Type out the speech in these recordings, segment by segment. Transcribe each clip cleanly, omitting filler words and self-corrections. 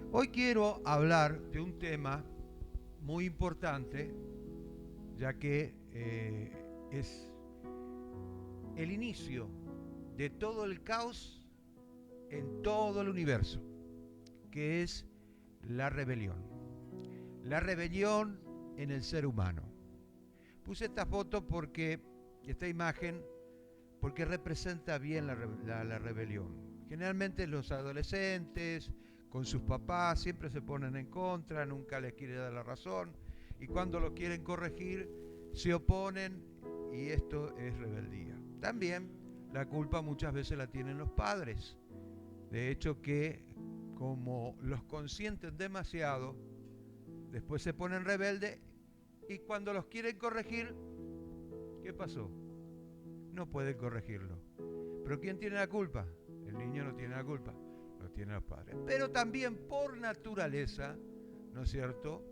Hoy quiero hablar de un tema muy importante, ya que es el inicio de todo el caos en todo el universo, que es la rebelión. La rebelión en el ser humano. Puse esta foto esta imagen, porque representa bien la rebelión. Generalmente los adolescentes con sus papás siempre se ponen en contra, nunca les quiere dar la razón, y cuando los quieren corregir se oponen, y esto es rebeldía. También la culpa muchas veces la tienen los padres. De hecho que como los consienten demasiado, después se ponen rebeldes y cuando los quieren corregir, ¿qué pasó? No pueden corregirlo. ¿Pero quién tiene la culpa? El niño no tiene la culpa, lo tienen los padres. Pero también por naturaleza, ¿no es cierto?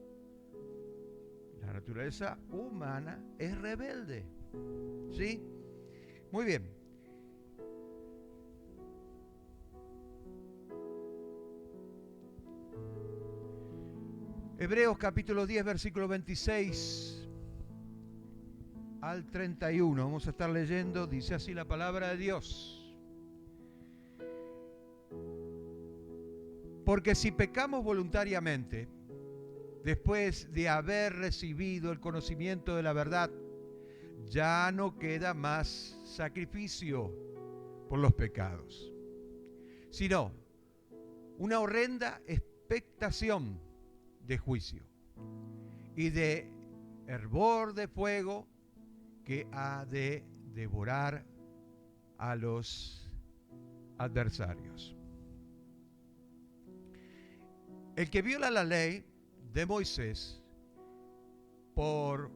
La naturaleza humana es rebelde. ¿Sí? Muy bien. Hebreos capítulo 10, versículo 26 al 31. Vamos a estar leyendo, dice así la palabra de Dios. Porque si pecamos voluntariamente, después de haber recibido el conocimiento de la verdad, ya no queda más sacrificio por los pecados, sino una horrenda expectación de juicio y de hervor de fuego que ha de devorar a los adversarios. El que viola la ley de Moisés por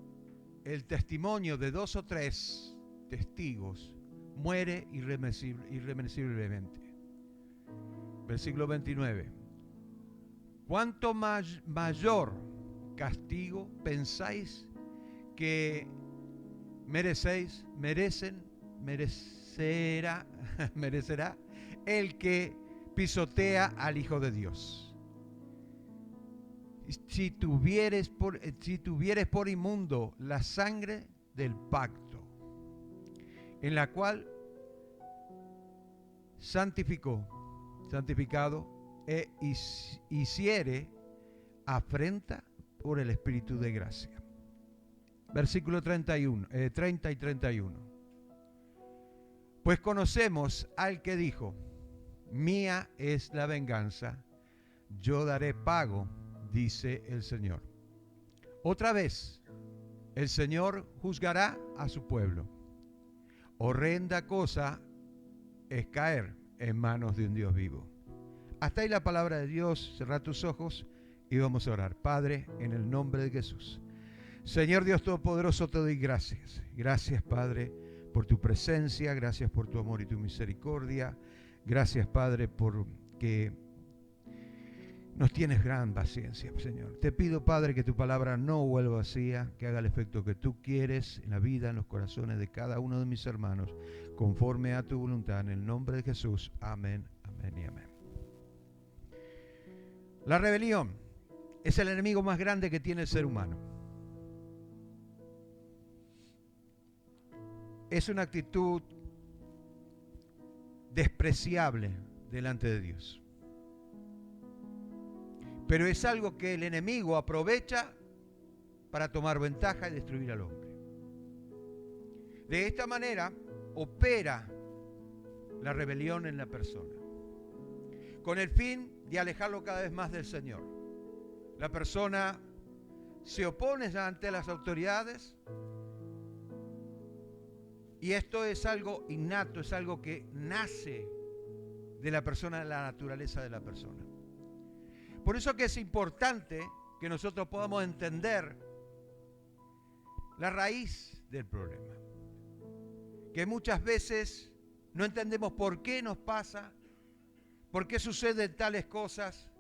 el testimonio de 2 o 3 testigos muere irremisiblemente. Versículo 29. ¿Cuánto mayor castigo pensáis que merecerá el que pisotea al Hijo de Dios? Si tuvieres por inmundo la sangre del pacto, en la cual santificado hiciere afrenta por el Espíritu de gracia. Versículo 30 y 31. Pues conocemos al que dijo: mía es la venganza, yo daré pago, dice el Señor. Otra vez, el Señor juzgará a su pueblo. Horrenda cosa es caer en manos de un Dios vivo. Hasta ahí la palabra de Dios. Cerrá tus ojos y vamos a orar. Padre, en el nombre de Jesús. Señor Dios Todopoderoso, te doy gracias. Gracias, Padre, por tu presencia. Gracias por tu amor y tu misericordia. Gracias, Padre, porque nos tienes gran paciencia, Señor. Te pido, Padre, que tu palabra no vuelva vacía, que haga el efecto que tú quieres en la vida, en los corazones de cada uno de mis hermanos, conforme a tu voluntad. En el nombre de Jesús. Amén, amén y amén. La rebelión es el enemigo más grande que tiene el ser humano. Es una actitud despreciable delante de Dios. Pero es algo que el enemigo aprovecha para tomar ventaja y destruir al hombre. De esta manera opera la rebelión en la persona, con el fin de alejarlo cada vez más del Señor. La persona se opone ante las autoridades, y esto es algo innato, es algo que nace de la persona, de la naturaleza de la persona. Por eso que es importante que nosotros podamos entender la raíz del problema. Que muchas veces no entendemos por qué nos pasa, por qué suceden tales cosas,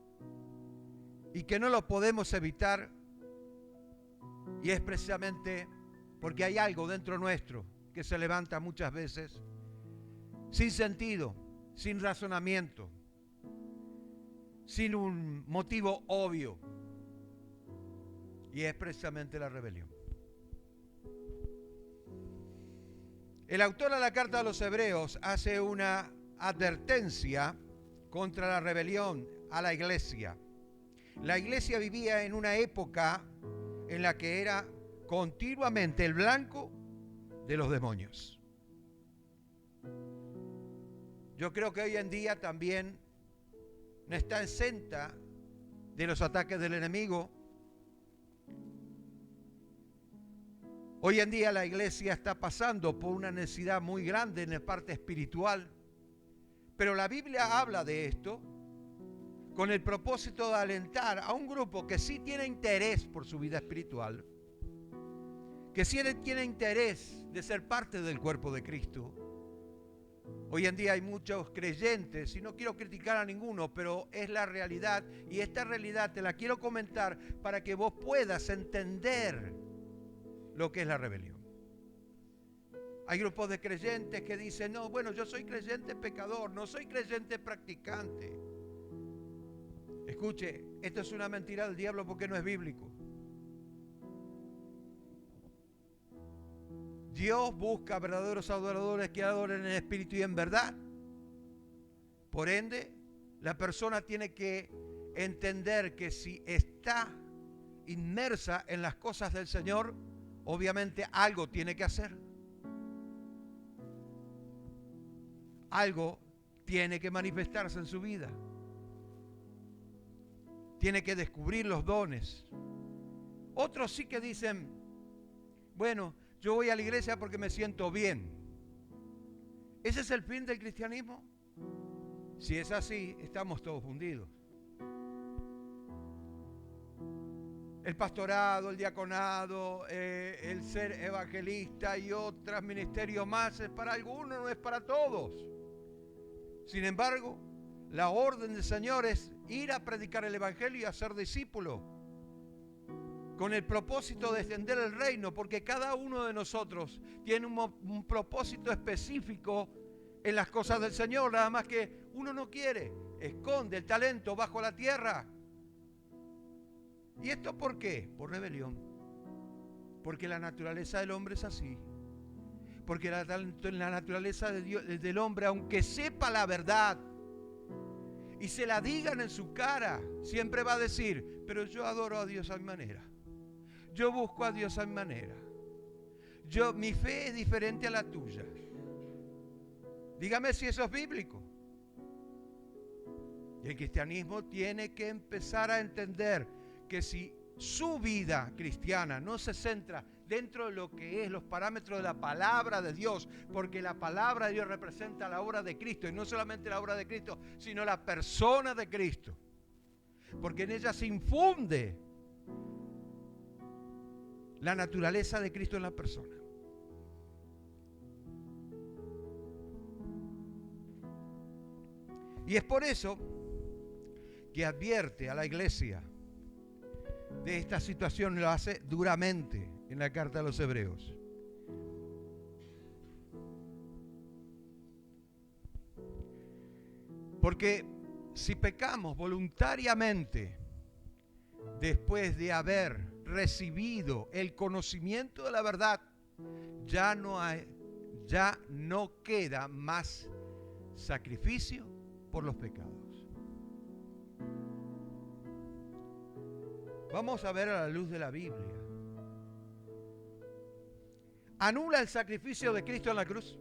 y que no lo podemos evitar, y es precisamente porque hay algo dentro nuestro que se levanta muchas veces sin sentido, sin razonamiento, sin un motivo obvio. Y es precisamente la rebelión. El autor de la carta a los Hebreos hace una advertencia contra la rebelión a la iglesia. La iglesia vivía en una época en la que era continuamente el blanco de los demonios. Yo creo que hoy en día también no está exenta de los ataques del enemigo. Hoy en día la iglesia está pasando por una necesidad muy grande en la parte espiritual, pero la Biblia habla de esto con el propósito de alentar a un grupo que sí tiene interés por su vida espiritual, que sí tiene interés de ser parte del cuerpo de Cristo. Hoy en día hay muchos creyentes, y no quiero criticar a ninguno, pero es la realidad, y esta realidad te la quiero comentar para que vos puedas entender lo que es la rebelión. Hay grupos de creyentes que dicen, no, bueno, yo soy creyente pecador, no soy creyente practicante. Escuche, esto es una mentira del diablo porque no es bíblico. Dios busca verdaderos adoradores que adoren en espíritu y en verdad. Por ende, la persona tiene que entender que si está inmersa en las cosas del Señor, obviamente algo tiene que hacer. Algo tiene que manifestarse en su vida. Tiene que descubrir los dones. Otros sí que dicen, bueno, yo voy a la iglesia porque me siento bien. ¿Ese es el fin del cristianismo? Si es así, estamos todos fundidos. El pastorado, el diaconado, el ser evangelista y otros ministerios más es para algunos, no es para todos. Sin embargo, la orden del Señor es ir a predicar el evangelio y a ser discípulo, con el propósito de extender el reino, porque cada uno de nosotros tiene un propósito específico en las cosas del Señor, nada más que uno no quiere, esconde el talento bajo la tierra. ¿Y esto por qué? Por rebelión. Porque la naturaleza del hombre es así. Porque la naturaleza del hombre, aunque sepa la verdad y se la digan en su cara, siempre va a decir, pero yo adoro a Dios a mi manera. Yo busco a Dios a mi manera. Mi fe es diferente a la tuya. Dígame si eso es bíblico. Y el cristianismo tiene que empezar a entender que si su vida cristiana no se centra dentro de lo que es los parámetros de la palabra de Dios, porque la palabra de Dios representa la obra de Cristo, y no solamente la obra de Cristo, sino la persona de Cristo, porque en ella se infunde la naturaleza de Cristo en la persona. Y es por eso que advierte a la iglesia de esta situación, lo hace duramente en la carta a los Hebreos. Porque si pecamos voluntariamente después de haber recibido el conocimiento de la verdad, ya no queda más sacrificio por los pecados. Vamos a ver a la luz de la Biblia. ¿Anula el sacrificio de Cristo en la cruz?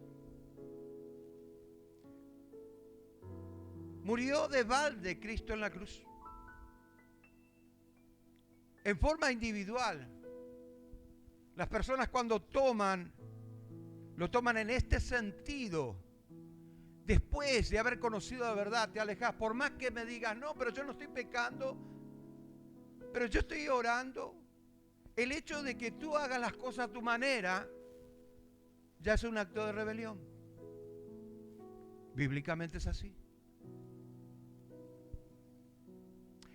¿Murió de balde Cristo en la cruz? En forma individual, las personas cuando lo toman en este sentido. Después de haber conocido la verdad, te alejas. Por más que me digas, no, pero yo no estoy pecando, pero yo estoy orando. El hecho de que tú hagas las cosas a tu manera ya es un acto de rebelión. Bíblicamente es así.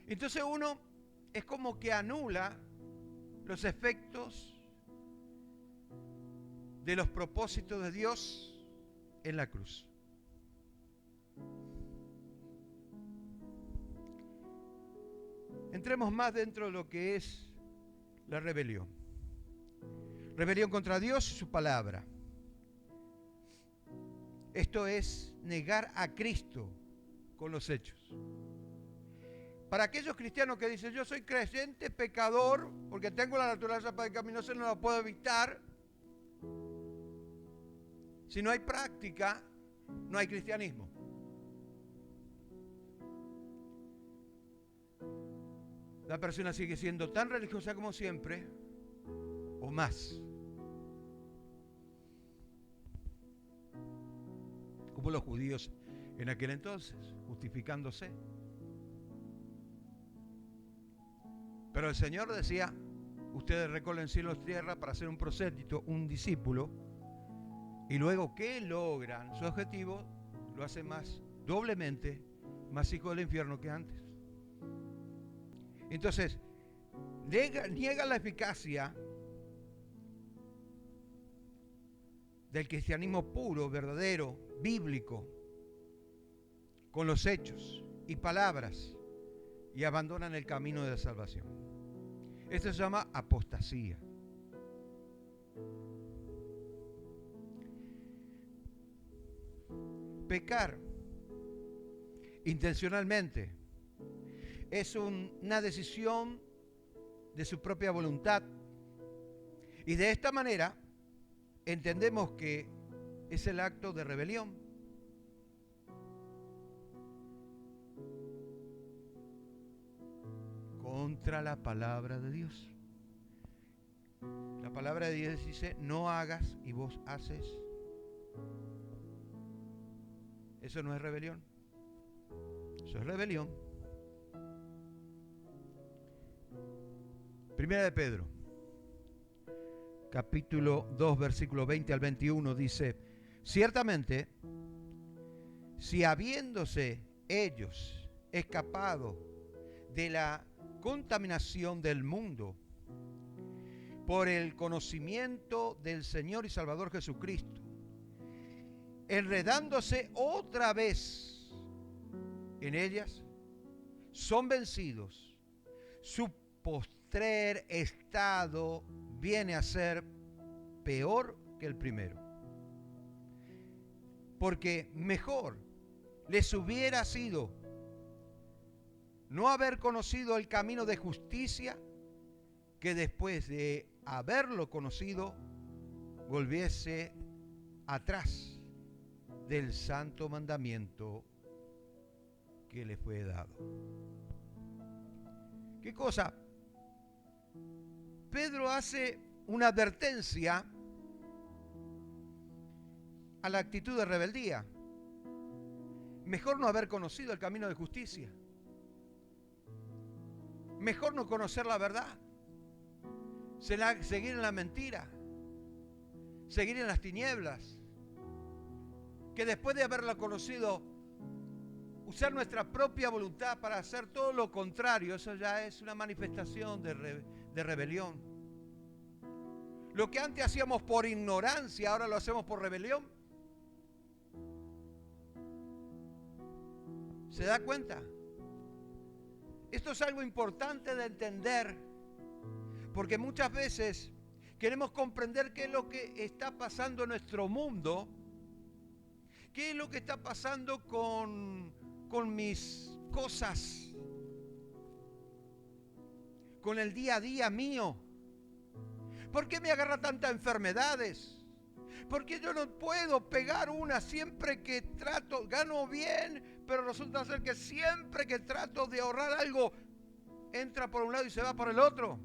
Entonces uno es como que anula los efectos de los propósitos de Dios en la cruz. entremos más dentro de lo que es la rebelión. Rebelión contra Dios y su palabra. Esto es negar a Cristo con los hechos. Para aquellos cristianos que dicen, yo soy creyente, pecador, porque tengo la naturaleza pecaminosa, no la puedo evitar. Si no hay práctica, no hay cristianismo. La persona sigue siendo tan religiosa como siempre, o más. Como los judíos en aquel entonces, justificándose. Pero el Señor decía, ustedes recorren cielos y tierra para ser un prosélito, un discípulo, y luego que logran su objetivo, lo hacen más, doblemente, más hijos del infierno que antes. Entonces, niega la eficacia del cristianismo puro, verdadero, bíblico, con los hechos y palabras, y abandonan el camino de la salvación. Esto se llama apostasía. Pecar intencionalmente es una decisión de su propia voluntad. Y de esta manera entendemos que es el acto de rebelión. Contra la palabra de Dios. La palabra de Dios dice, no hagas y vos haces. Eso no es rebelión. Eso es rebelión. Primera de Pedro, capítulo 2, versículo 20 al 21, dice, ciertamente, si habiéndose ellos escapado de la contaminación del mundo por el conocimiento del Señor y Salvador Jesucristo, enredándose otra vez en ellas, son vencidos. Su postrer estado viene a ser peor que el primero. Porque mejor les hubiera sido no haber conocido el camino de justicia, que después de haberlo conocido, volviese atrás del santo mandamiento que le fue dado. ¿Qué cosa? Pedro hace una advertencia a la actitud de rebeldía. Mejor no haber conocido el camino de justicia. Mejor no conocer la verdad. Seguir en la mentira. Seguir en las tinieblas. Que después de haberla conocido, usar nuestra propia voluntad para hacer todo lo contrario, eso ya es una manifestación de rebelión. Lo que antes hacíamos por ignorancia, ahora lo hacemos por rebelión. ¿Se da cuenta? Esto es algo importante de entender, porque muchas veces queremos comprender qué es lo que está pasando en nuestro mundo, qué es lo que está pasando con mis cosas, con el día a día mío. ¿Por qué me agarra tantas enfermedades? ¿Por qué yo no puedo pegar una siempre que trato? Gano bien, pero resulta ser que siempre que trato de ahorrar algo, entra por un lado y se va por el otro.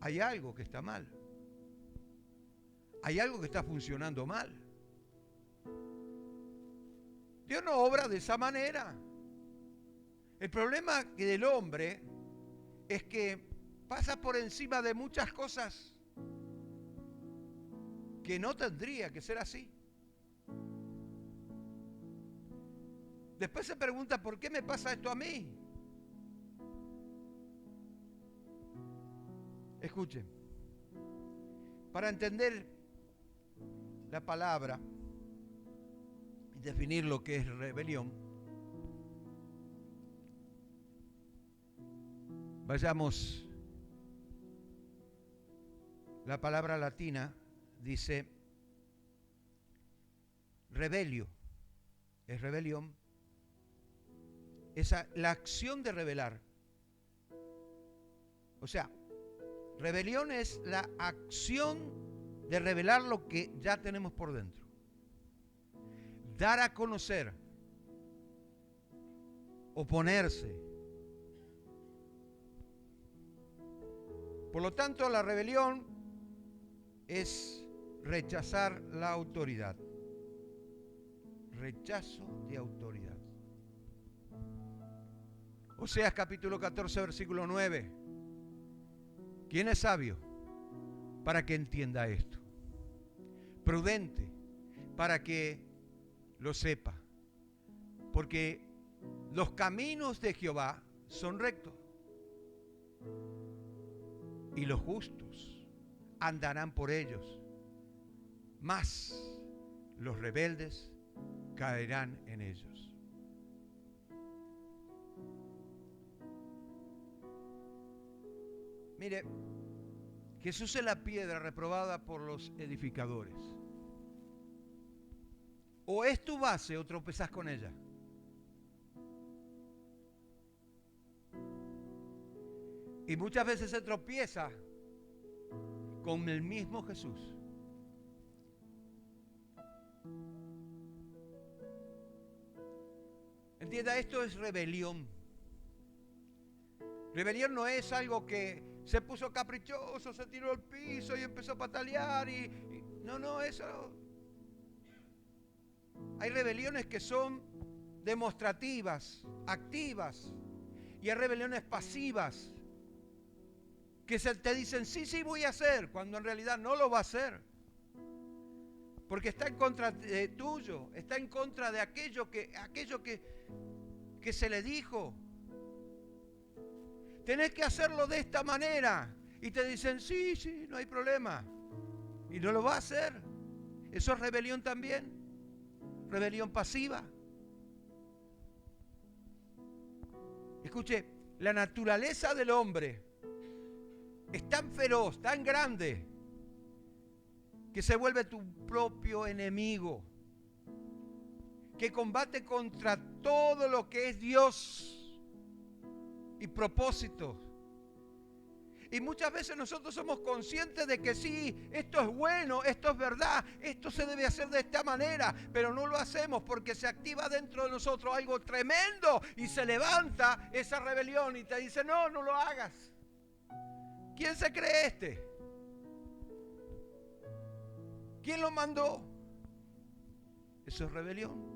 Hay algo que está mal. Hay algo que está funcionando mal. Dios no obra de esa manera. El problema del hombre es que pasa por encima de muchas cosas que no tendría que ser así. Después se pregunta, ¿por qué me pasa esto a mí? Escuchen, para entender la palabra y definir lo que es rebelión, Vayamos. La palabra latina dice rebelio, es rebelión. La acción de rebelar. O sea, rebelión es la acción de revelar lo que ya tenemos por dentro. Dar a conocer. Oponerse. Por lo tanto, la rebelión es rechazar la autoridad. Rechazo de autoridad. Oseas capítulo 14, versículo 9. ¿Quién es sabio para que entienda esto? Prudente para que lo sepa. Porque los caminos de Jehová son rectos. Y los justos andarán por ellos. Mas los rebeldes caerán en ellos. Mire, Jesús es la piedra reprobada por los edificadores. O es tu base o tropezás con ella. Y muchas veces se tropieza con el mismo Jesús. Entienda, esto es rebelión. Rebelión no es algo que se puso caprichoso, se tiró al piso y empezó a patalear no, eso. Hay rebeliones que son demostrativas, activas, y hay rebeliones pasivas que te dicen sí voy a hacer, cuando en realidad no lo va a hacer. Porque está en contra de tuyo, está en contra de aquello que se le dijo. Tenés que hacerlo de esta manera. Y te dicen, sí, no hay problema. Y no lo va a hacer. Eso es rebelión también. Rebelión pasiva. Escuche, la naturaleza del hombre es tan feroz, tan grande, que se vuelve tu propio enemigo, que combate contra todo lo que es Dios y propósito. Y muchas veces nosotros somos conscientes de que sí, esto es bueno, esto es verdad, esto se debe hacer de esta manera, pero no lo hacemos porque se activa dentro de nosotros algo tremendo y se levanta esa rebelión y te dice, no lo hagas. ¿Quién se cree este? ¿Quién lo mandó? Eso es rebelión.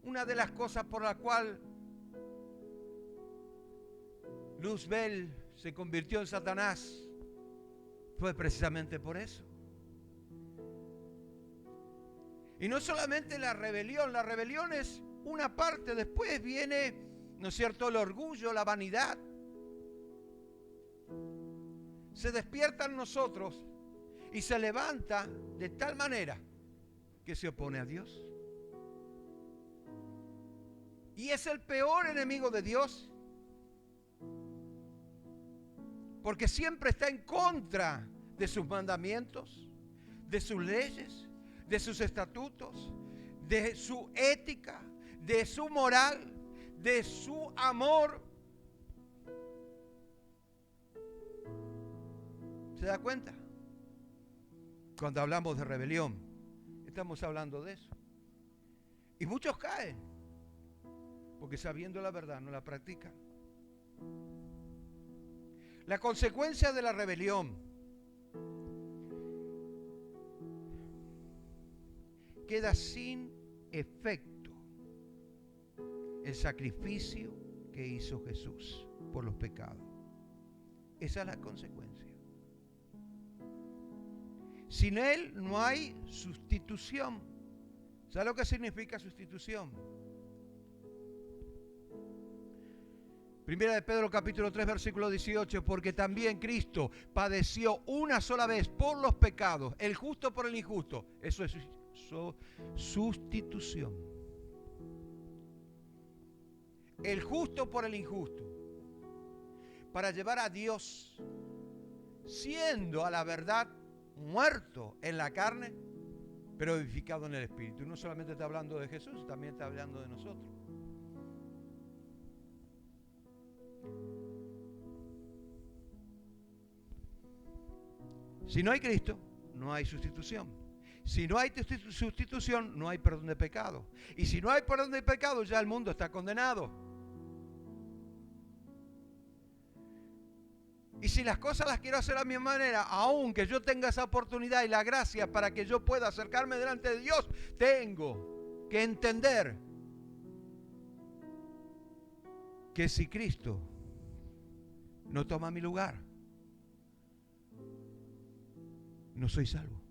Una de las cosas por la cual Luzbel se convirtió en Satanás fue precisamente por eso. Y no solamente la rebelión es una parte, después viene, ¿no es cierto?, el orgullo, la vanidad. Se despierta en nosotros y se levanta de tal manera que se opone a Dios. Y es el peor enemigo de Dios, porque siempre está en contra de sus mandamientos, de sus leyes, de sus estatutos, de su ética, de su moral, de su amor. ¿Se da cuenta? Cuando hablamos de rebelión, estamos hablando de eso. Y muchos caen, porque sabiendo la verdad no la practican. La consecuencia de la rebelión queda sin efecto el sacrificio que hizo Jesús por los pecados. Esa es la consecuencia. Sin Él no hay sustitución. ¿Sabe lo que significa sustitución? Primera de Pedro capítulo 3 versículo 18, porque también Cristo padeció una sola vez por los pecados, el justo por el injusto. Eso es sustitución. el justo por el injusto, para llevar a Dios, siendo a la verdad muerto en la carne, pero vivificado en el Espíritu. Y no solamente está hablando de Jesús, también está hablando de nosotros. Si no hay Cristo, no hay sustitución. Si no hay sustitución, no hay perdón de pecado. Y si no hay perdón de pecado, ya el mundo está condenado. Y si las cosas las quiero hacer a mi manera, aunque yo tenga esa oportunidad y la gracia para que yo pueda acercarme delante de Dios, tengo que entender que si Cristo no toma mi lugar, no soy salvo.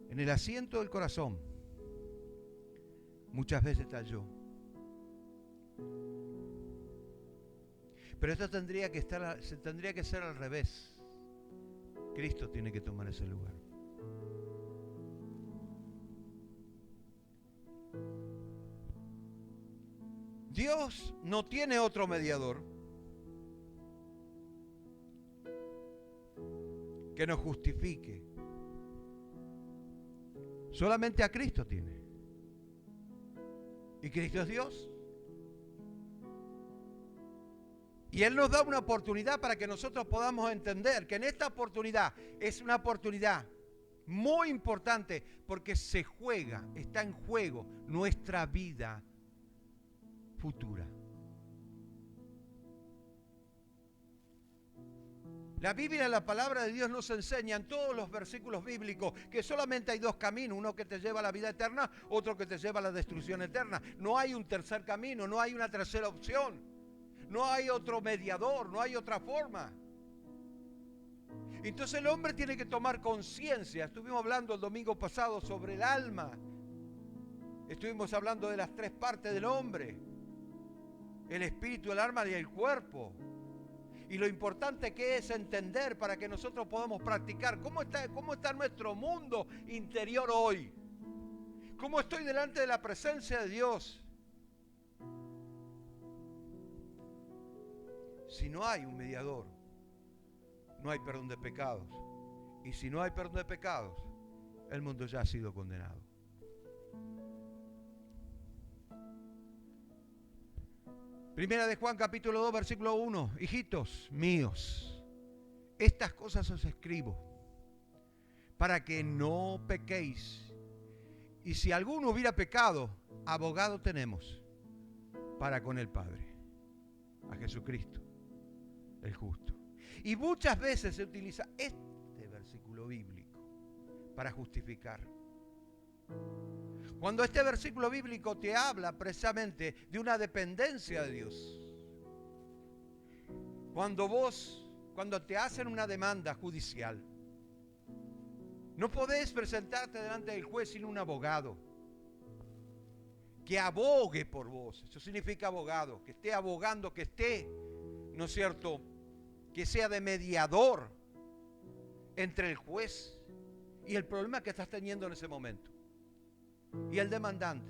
En el asiento del corazón muchas veces está yo. Pero esto tendría que ser al revés. Cristo tiene que tomar ese lugar. Dios no tiene otro mediador que nos justifique. Solamente a Cristo tiene. Y Cristo es Dios. Y Él nos da una oportunidad para que nosotros podamos entender que en esta oportunidad es una oportunidad muy importante porque está en juego nuestra vida futura. La Biblia, la palabra de Dios nos enseña en todos los versículos bíblicos que solamente hay dos caminos, uno que te lleva a la vida eterna, otro que te lleva a la destrucción eterna. No hay un tercer camino, no hay una tercera opción, no hay otro mediador, no hay otra forma. Entonces el hombre tiene que tomar conciencia. Estuvimos hablando el domingo pasado sobre el alma. Estuvimos hablando de las tres partes del hombre: el espíritu, el alma y el cuerpo. Y lo importante que es entender para que nosotros podamos practicar cómo está nuestro mundo interior hoy. Cómo estoy delante de la presencia de Dios. Si no hay un mediador, no hay perdón de pecados. Y si no hay perdón de pecados, el mundo ya ha sido condenado. Primera de Juan capítulo 2 versículo 1. Hijitos míos, estas cosas os escribo para que no pequéis. Y si alguno hubiera pecado, abogado tenemos para con el Padre, a Jesucristo, el justo. Y muchas veces se utiliza este versículo bíblico para justificar. Cuando este versículo bíblico te habla precisamente de una dependencia de Dios. Cuando te hacen una demanda judicial, no podés presentarte delante del juez sin un abogado que abogue por vos. Eso significa abogado, que esté abogando, que esté, ¿no es cierto?, que sea de mediador entre el juez y el problema que estás teniendo en ese momento. Y el demandante.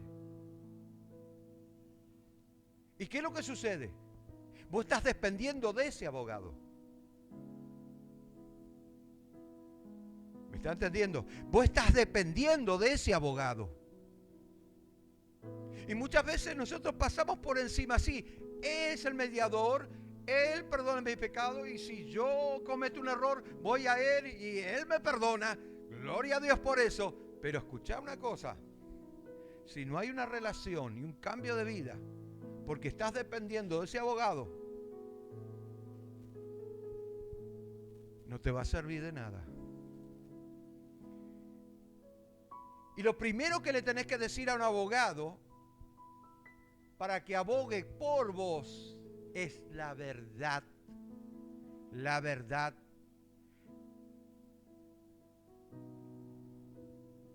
¿Y qué es lo que sucede? Vos estás dependiendo de ese abogado. ¿Me está entendiendo? Vos estás dependiendo de ese abogado. Y muchas veces nosotros pasamos por encima así. Es el mediador, Él perdona mi pecado y si yo cometo un error, voy a Él y Él me perdona. Gloria a Dios por eso. Pero escuchá una cosa. Si no hay una relación y un cambio de vida, porque estás dependiendo de ese abogado, no te va a servir de nada. Y lo primero que le tenés que decir a un abogado para que abogue por vos es la verdad. La verdad.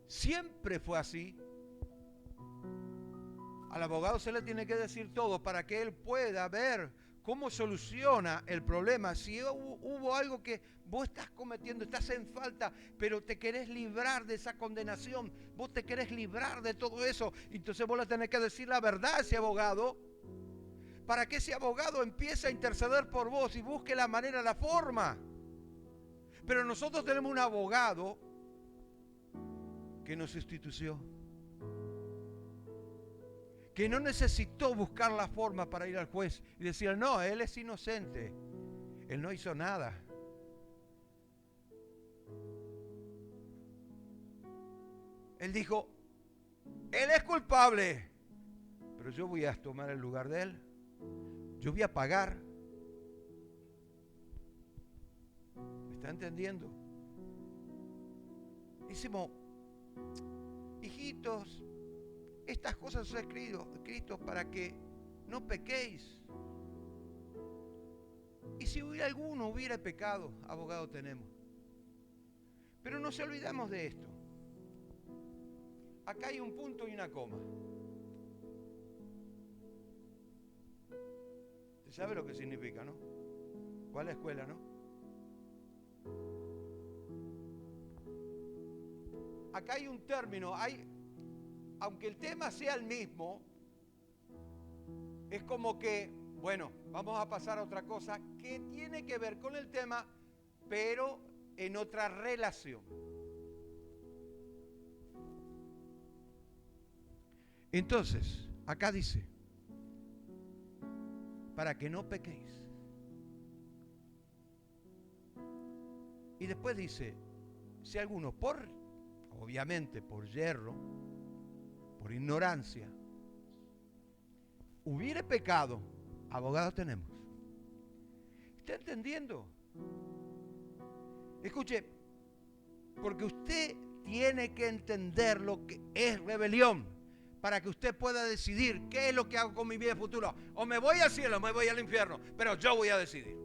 Siempre fue así. Al abogado se le tiene que decir todo para que él pueda ver ¿Cómo soluciona el problema? Si hubo algo que vos estás cometiendo, estás en falta, pero te querés librar de esa condenación, vos te querés librar de todo eso, entonces vos le tenés que decir la verdad a ese abogado, para que ese abogado empiece a interceder por vos y busque la manera, la forma. Pero nosotros tenemos un abogado que nos sustituyó, que no necesitó buscar la forma para ir al juez y decir, no, él es inocente, él no hizo nada. Él dijo, él es culpable, pero yo voy a tomar el lugar de él, yo voy a pagar. ¿Me está entendiendo? Decimos, hijitos, estas cosas son escritas para que no pequéis. Y si alguno hubiera pecado, abogado tenemos. Pero no se olvidamos de esto. Acá hay un punto y una coma. ¿Usted sabe lo que significa, no? ¿Cuál escuela, no? Acá hay un término, aunque el tema sea el mismo, es como que, bueno, vamos a pasar a otra cosa que tiene que ver con el tema, pero en otra relación. Entonces, acá dice, para que no pequéis. Y después dice, si alguno obviamente por yerro, por ignorancia, hubiere pecado, abogado tenemos. ¿Está entendiendo? Escuche, porque usted tiene que entender lo que es rebelión para que usted pueda decidir qué es lo que hago con mi vida futura. O me voy al cielo o me voy al infierno, pero yo voy a decidir.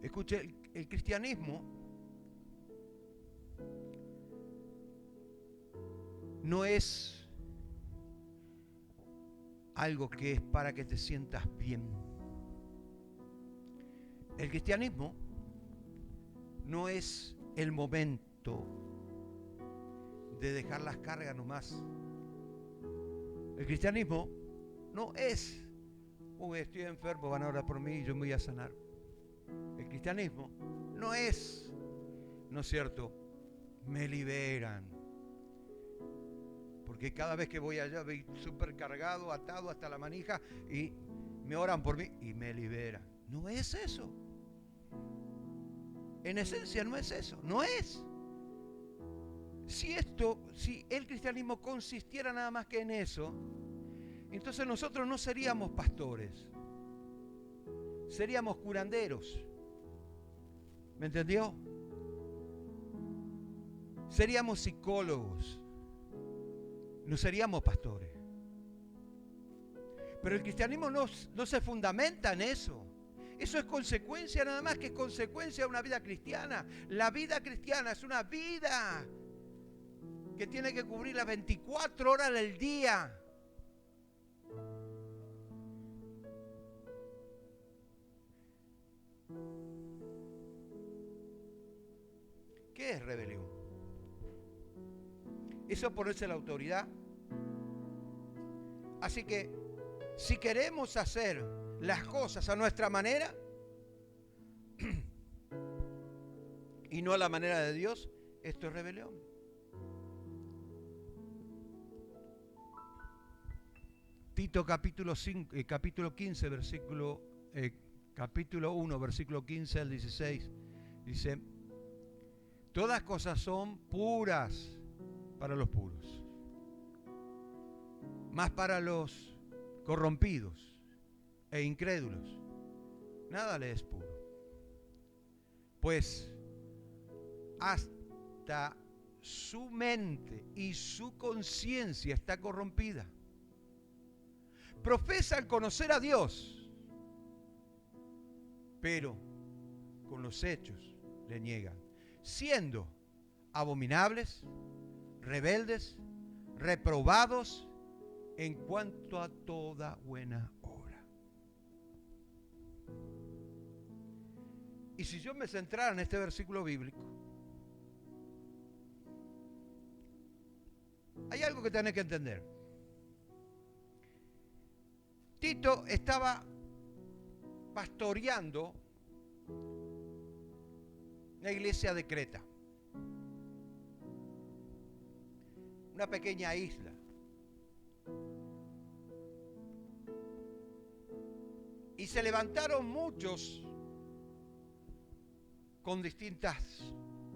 Escuche, el cristianismo no es algo que es para que te sientas bien. El cristianismo no es el momento de dejar las cargas nomás. El cristianismo no es, estoy enfermo, van a orar por mí y yo me voy a sanar. El cristianismo no es, ¿no es cierto?, me liberan. Porque cada vez que voy allá voy súper cargado, atado hasta la manija y me oran por mí y me liberan. No es eso. En esencia no es eso, no es. Si el cristianismo consistiera nada más que en eso, entonces nosotros no seríamos pastores, seríamos curanderos. ¿Me entendió? Seríamos psicólogos, no seríamos pastores. Pero el cristianismo no se fundamenta en eso. Eso es consecuencia nada más, que es consecuencia de una vida cristiana. La vida cristiana es una vida que tiene que cubrir las 24 horas del día. ¿Qué es rebelión? Eso es ponerse la autoridad. Así que, si queremos hacer las cosas a nuestra manera y no a la manera de Dios, esto es rebelión. Tito capítulo 15, capítulo 1, versículo 15 al 16, dice: todas cosas son puras para los puros, mas para los corrompidos e incrédulos nada le es puro, pues hasta su mente y su conciencia está corrompida. Profesan conocer a Dios, pero con los hechos le niegan. siendo abominables, rebeldes, reprobados en cuanto a toda buena obra. Y si yo me centrara en este versículo bíblico, hay algo que tenés que entender. Tito estaba pastoreando la iglesia de Creta, una pequeña isla. Y se levantaron muchos con distintas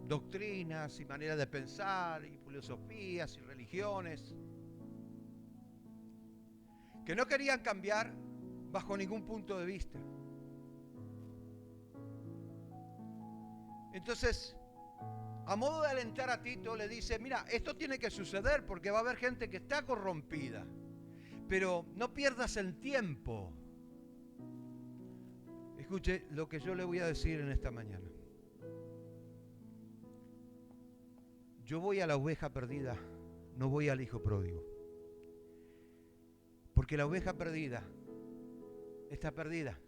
doctrinas y maneras de pensar y filosofías y religiones que no querían cambiar bajo ningún punto de vista. Entonces, a modo de alentar a Tito, le dice, mira, esto tiene que suceder porque va a haber gente que está corrompida, pero no pierdas el tiempo. Escuche lo que yo le voy a decir en esta mañana. Yo voy a la oveja perdida, no voy al hijo pródigo. Porque la oveja perdida está perdida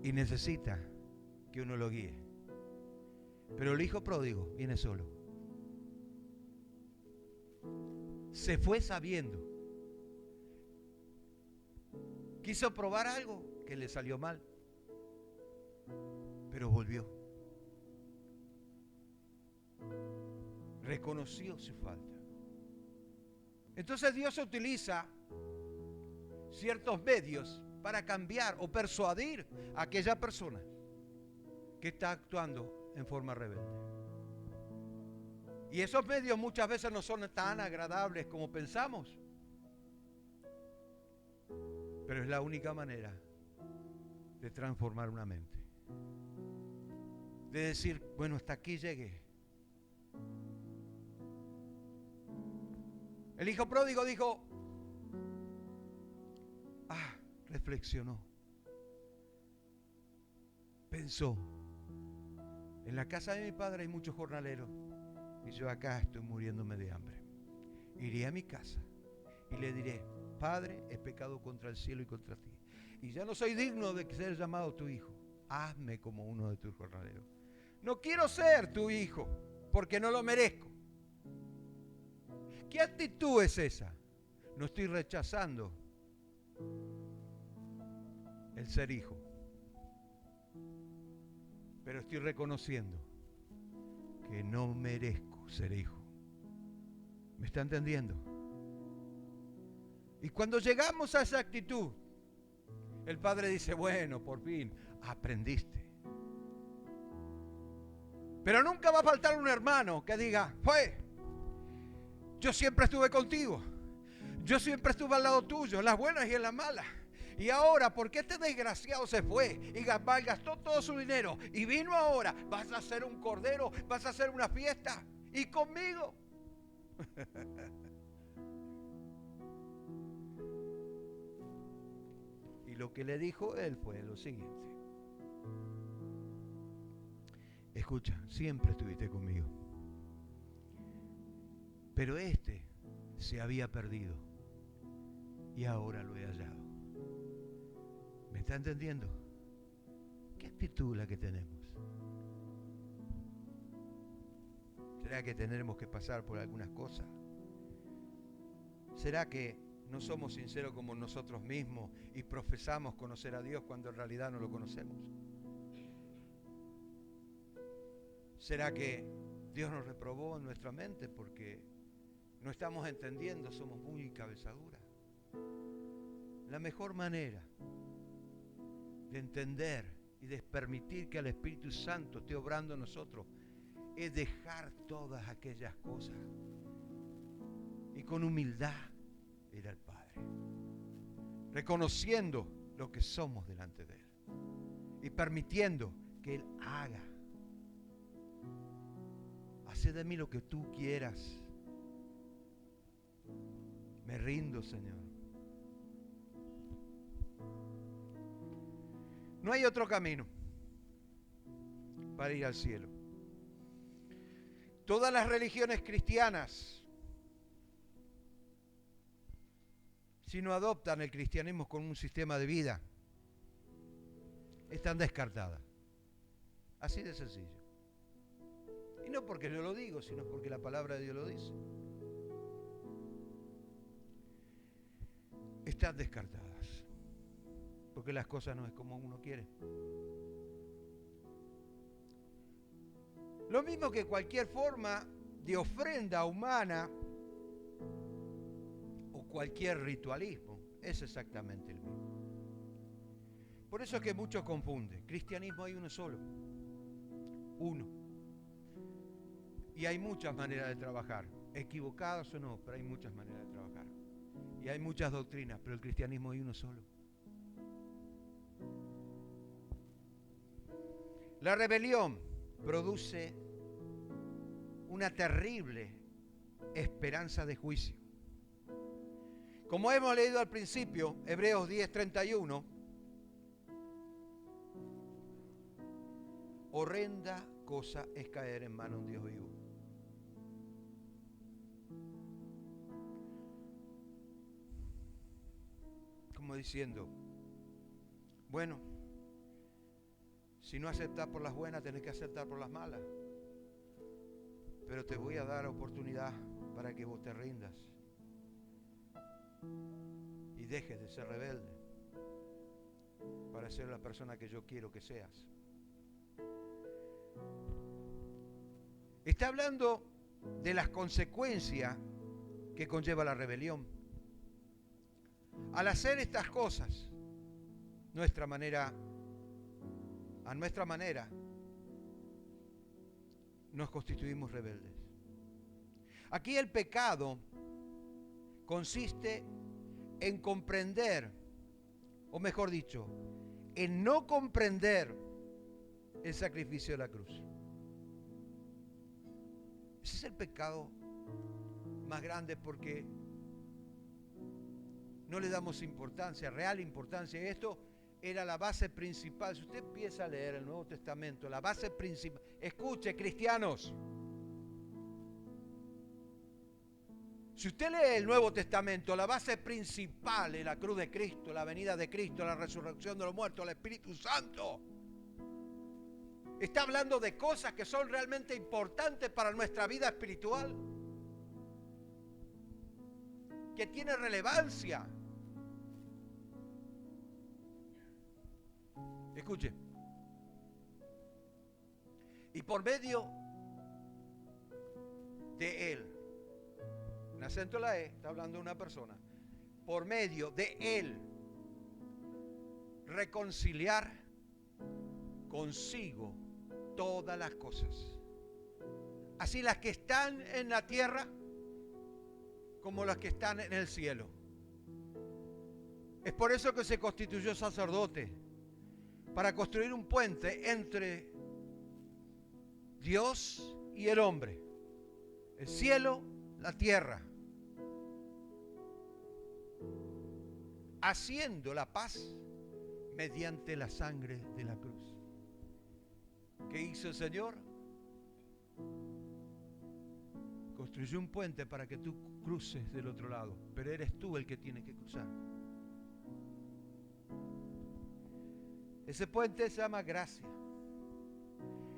y necesita que uno lo guíe. Pero el hijo pródigo viene solo. Se fue sabiendo. Quiso probar algo que le salió mal, pero volvió. Reconoció su falta. Entonces Dios utiliza ciertos medios para cambiar o persuadir a aquella persona que está actuando en forma rebelde. Y esos medios muchas veces no son tan agradables como pensamos, pero es la única manera de transformar una mente. De decir, bueno, hasta aquí llegué. El hijo pródigo dijo, reflexionó, pensó, en la casa de mi padre hay muchos jornaleros y yo acá estoy muriéndome de hambre. Iré a mi casa y le diré, Padre, he pecado contra el cielo y contra ti, y ya no soy digno de ser llamado tu hijo. Hazme como uno de tus jornaleros. No quiero ser tu hijo porque no lo merezco. ¿Qué actitud es esa? No estoy rechazando el ser hijo, pero estoy reconociendo que no merezco ser hijo. ¿Me está entendiendo? Y cuando llegamos a esa actitud, el padre dice, bueno, por fin aprendiste. Pero nunca va a faltar un hermano que diga, yo siempre estuve contigo, yo siempre estuve al lado tuyo, en las buenas y en las malas. Y ahora, ¿por qué este desgraciado se fue y gastó todo su dinero y vino ahora? ¿Vas a hacer un cordero? ¿Vas a hacer una fiesta? ¿Y conmigo? Y lo que le dijo él fue lo siguiente. Escucha, siempre estuviste conmigo. Pero este se había perdido y ahora lo he hallado. ¿Me está entendiendo? ¿Qué actitud la que tenemos? ¿Será que tendremos que pasar por algunas cosas? ¿Será que no somos sinceros como nosotros mismos y profesamos conocer a Dios cuando en realidad no lo conocemos? ¿Será que Dios nos reprobó en nuestra mente porque no estamos entendiendo, somos muy cabezaduras? La mejor manera de entender y de permitir que el Espíritu Santo esté obrando en nosotros es dejar todas aquellas cosas y con humildad ir al Padre, reconociendo lo que somos delante de Él y permitiendo que Él haga. Haz de mí lo que tú quieras. Me rindo, Señor. No hay otro camino para ir al cielo. Todas las religiones cristianas, si no adoptan el cristianismo como un sistema de vida, están descartadas. Así de sencillo. Y no porque yo lo digo, sino porque la palabra de Dios lo dice. Están descartadas. Porque las cosas no es como uno quiere. Lo mismo que cualquier forma de ofrenda humana o cualquier ritualismo, es exactamente el mismo. Por eso es que muchos confunden. Cristianismo hay uno solo. Uno. Y hay muchas maneras de trabajar. Equivocadas o no, pero hay muchas maneras de trabajar. Y hay muchas doctrinas, pero el cristianismo hay uno solo. La rebelión produce una terrible esperanza de juicio. Como hemos leído al principio, Hebreos 10:31, horrenda cosa es caer en manos de un Dios vivo. Como diciendo, bueno, si no aceptas por las buenas, tenés que aceptar por las malas. Pero te voy a dar oportunidad para que vos te rindas y dejes de ser rebelde para ser la persona que yo quiero que seas. Está hablando de las consecuencias que conlleva la rebelión. Al hacer estas cosas, a nuestra manera, nos constituimos rebeldes. Aquí el pecado consiste en comprender, o mejor dicho, en no comprender el sacrificio de la cruz. Ese es el pecado más grande, porque no le damos importancia, real importancia. Esto era la base principal. Si usted empieza a leer el Nuevo Testamento, la base principal, escuche, cristianos, si usted lee el Nuevo Testamento, la base principal es la cruz de Cristo, la venida de Cristo, la resurrección de los muertos, el Espíritu Santo. Está hablando de cosas que son realmente importantes para nuestra vida espiritual, que tiene relevancia. Escuche. Y por medio de Él, en acento la E, está hablando de una persona, por medio de Él, reconciliar consigo todas las cosas, así las que están en la tierra como las que están en el cielo. Es por eso que se constituyó sacerdote, para construir un puente entre Dios y el hombre, el cielo, la tierra, haciendo la paz mediante la sangre de la cruz. ¿Qué hizo el Señor? Construyó un puente para que tú cruces del otro lado, pero eres tú el que tiene que cruzar. Ese puente se llama gracia.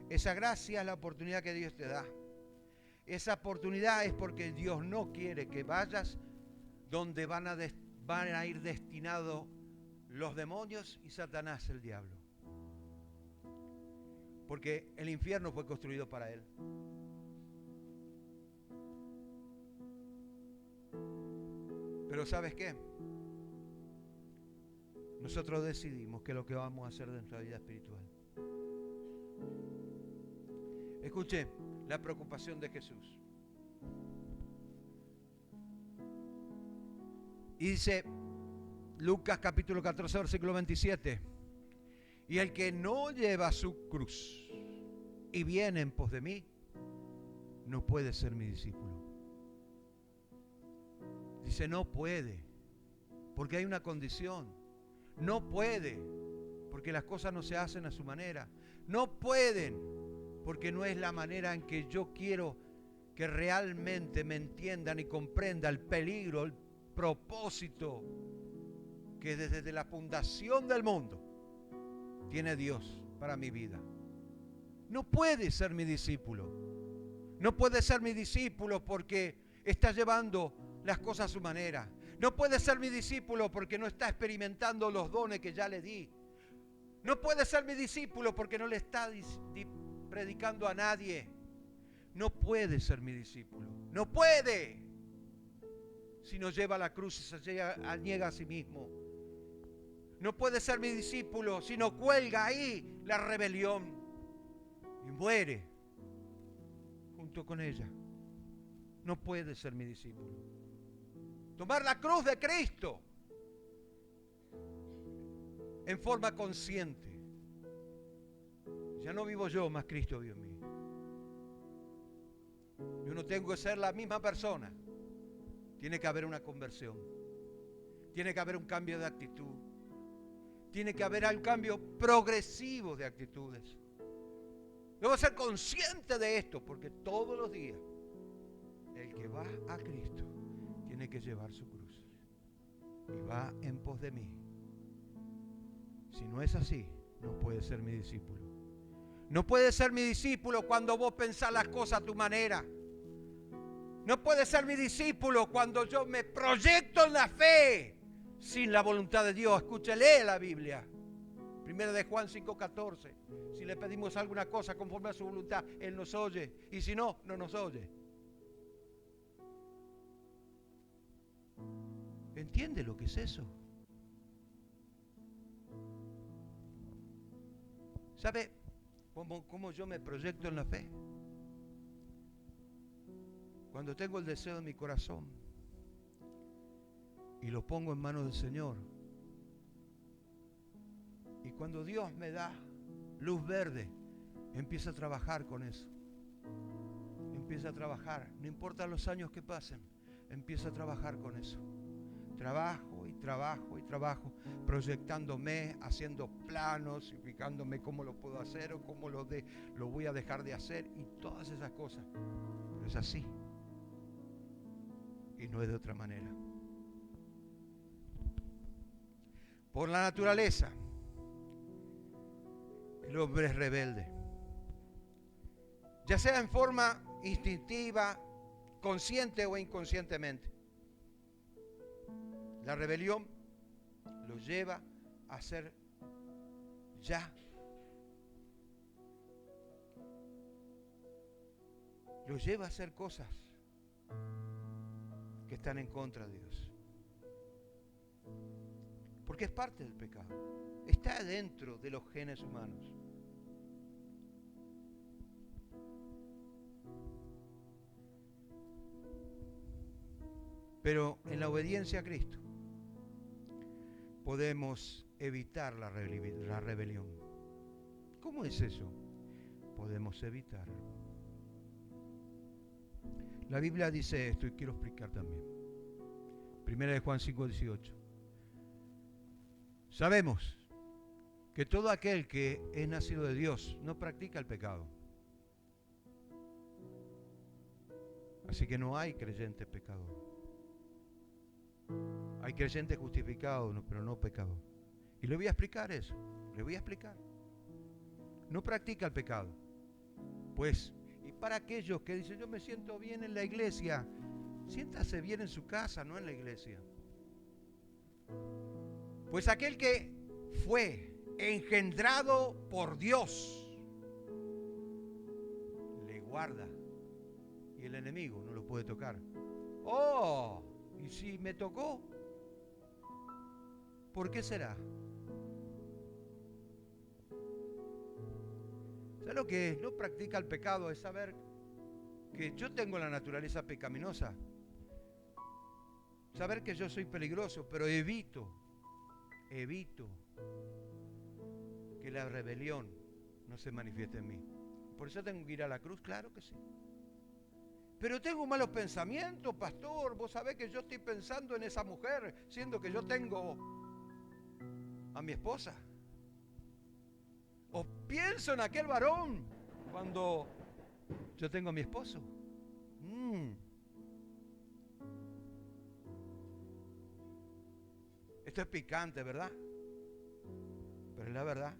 Esa gracia es la oportunidad que Dios te da. Esa oportunidad es porque Dios no quiere que vayas donde van a ir destinados los demonios y Satanás, el diablo. Porque el infierno fue construido para él. Pero ¿sabes qué? Nosotros decidimos qué es lo que vamos a hacer de nuestra vida espiritual. Escuche la preocupación de Jesús. Y dice Lucas capítulo 14, versículo 27. Y el que no lleva su cruz y viene en pos de mí, no puede ser mi discípulo. Dice, no puede, porque hay una condición. No puede, porque las cosas no se hacen a su manera. No pueden, porque no es la manera en que yo quiero que realmente me entiendan y comprendan el peligro, el propósito que desde la fundación del mundo tiene Dios para mi vida. No puede ser mi discípulo. No puede ser mi discípulo porque está llevando las cosas a su manera. No puede ser mi discípulo porque no está experimentando los dones que ya le di. No puede ser mi discípulo porque no le está predicando a nadie. No puede ser mi discípulo. No puede. Si no lleva la cruz y se niega a sí mismo. No puede ser mi discípulo si no cuelga ahí la rebelión y muere junto con ella. No puede ser mi discípulo. Tomar la cruz de Cristo en forma consciente. Ya no vivo yo, más Cristo vive en mí. Yo no tengo que ser la misma persona. Tiene que haber una conversión. Tiene que haber un cambio de actitud. Tiene que haber un cambio progresivo de actitudes. Debo ser consciente de esto porque todos los días el que va a Cristo tiene que llevar su cruz y va en pos de mí. Si no es así, no puede ser mi discípulo. No puede ser mi discípulo cuando vos pensás las cosas a tu manera. No puede ser mi discípulo cuando yo me proyecto en la fe sin la voluntad de Dios. Escúchele la Biblia. Primera de Juan 5:14. Si le pedimos alguna cosa conforme a su voluntad, Él nos oye. Y si no, no nos oye. ¿Entiende lo que es eso? ¿Sabe cómo yo me proyecto en la fe? Cuando tengo el deseo en mi corazón y lo pongo en manos del Señor, y cuando Dios me da luz verde, empieza a trabajar con eso. Empieza a trabajar, no importa los años que pasen, empieza a trabajar con eso. Trabajo y trabajo y trabajo, proyectándome, haciendo planos, y fijándome cómo lo puedo hacer o cómo lo voy a dejar de hacer y todas esas cosas. Pero es así. Y no es de otra manera. Por la naturaleza, el hombre es rebelde. Ya sea en forma instintiva, consciente o inconscientemente. La rebelión lo lleva a hacer ya. Lo lleva a hacer cosas que están en contra de Dios. Porque es parte del pecado. Está dentro de los genes humanos. Pero en la obediencia a Cristo podemos evitar la rebelión. ¿Cómo es eso? Podemos evitarlo. La Biblia dice esto y quiero explicar también. Primera de Juan 5:18. Sabemos que todo aquel que es nacido de Dios no practica el pecado. Así que no hay creyente pecador. Hay creyentes justificados, pero no pecador. Y le voy a explicar eso. Le voy a explicar. No practica el pecado. Pues, y para aquellos que dicen, yo me siento bien en la iglesia, siéntase bien en su casa, no en la iglesia. Pues aquel que fue engendrado por Dios, le guarda. Y el enemigo no lo puede tocar. ¡Oh! ¿Y si me tocó? ¿Por qué será? ¿Sabes lo que no practica el pecado? Es saber que yo tengo la naturaleza pecaminosa. Saber que yo soy peligroso, pero evito que la rebelión no se manifieste en mí. ¿Por eso tengo que ir a la cruz? Claro que sí. Pero tengo malos pensamientos, pastor. Vos sabés que yo estoy pensando en esa mujer, siendo que yo tengo a mi esposa. O pienso en aquel varón cuando yo tengo a mi esposo. Esto es picante, ¿verdad? Pero es la verdad.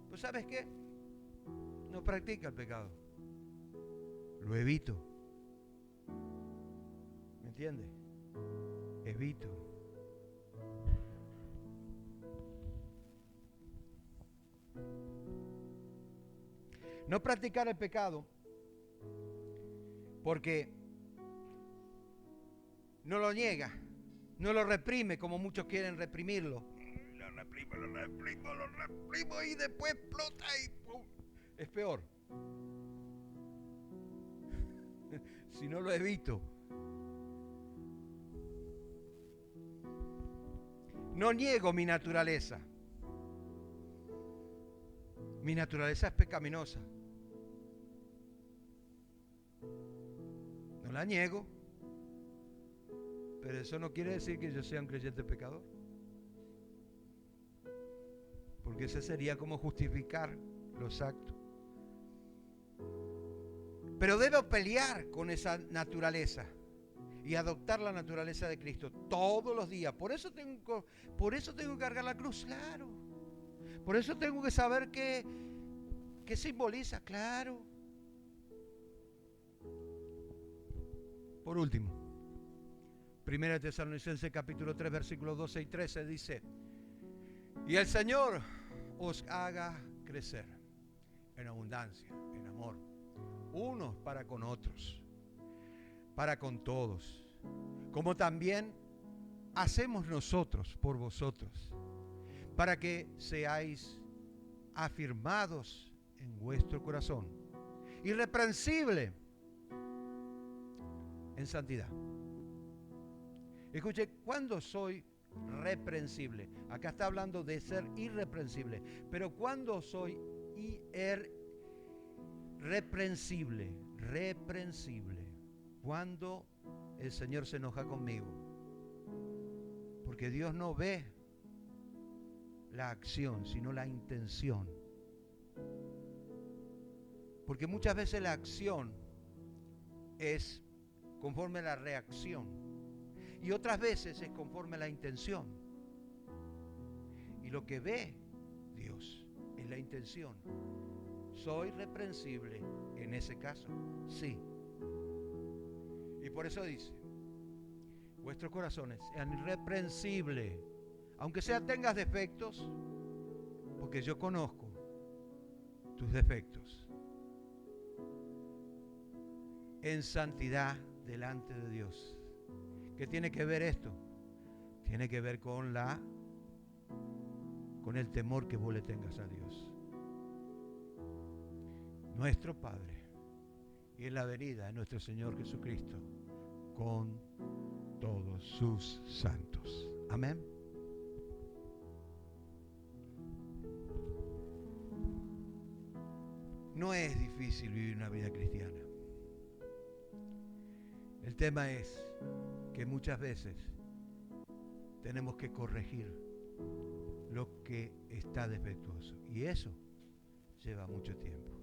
Pues ¿sabes qué? No practica el pecado. Lo evito. ¿Me entiendes? Evito. No practicar el pecado porque no lo niega, no lo reprime como muchos quieren reprimirlo. Lo reprimo y después explota y ¡pum! Es peor. Si no lo evito. No niego mi naturaleza. Mi naturaleza es pecaminosa. No la niego. Pero eso no quiere decir que yo sea un creyente pecador. Porque ese sería como justificar los actos. Pero debo pelear con esa naturaleza y adoptar la naturaleza de Cristo todos los días. Por eso tengo que cargar la cruz, claro. Por eso tengo que saber qué simboliza, claro. Por último, 1 Tesalonicenses capítulo 3, versículos 12 y 13 dice: y el Señor os haga crecer en abundancia, en amor, unos para con otros, para con todos, como también hacemos nosotros por vosotros, para que seáis afirmados en vuestro corazón, irreprensible en santidad. Escuche, ¿cuándo soy reprensible? Acá está hablando de ser irreprensible, pero ¿cuándo soy reprensible? Cuando el Señor se enoja conmigo. Porque Dios no ve la acción, sino la intención. Porque muchas veces la acción es conforme a la reacción. Y otras veces es conforme a la intención. Y lo que ve Dios es la intención. ¿Soy reprensible en ese caso? Sí. Y por eso dice: vuestros corazones sean irreprensibles, aunque tengas defectos, porque yo conozco tus defectos, en santidad delante de Dios. ¿Qué tiene que ver esto? Tiene que ver con el temor que vos le tengas a Dios, nuestro Padre, y en la venida de nuestro Señor Jesucristo con todos sus santos. Amén. No es difícil vivir una vida cristiana. El tema es que muchas veces tenemos que corregir lo que está defectuoso, y eso lleva mucho tiempo.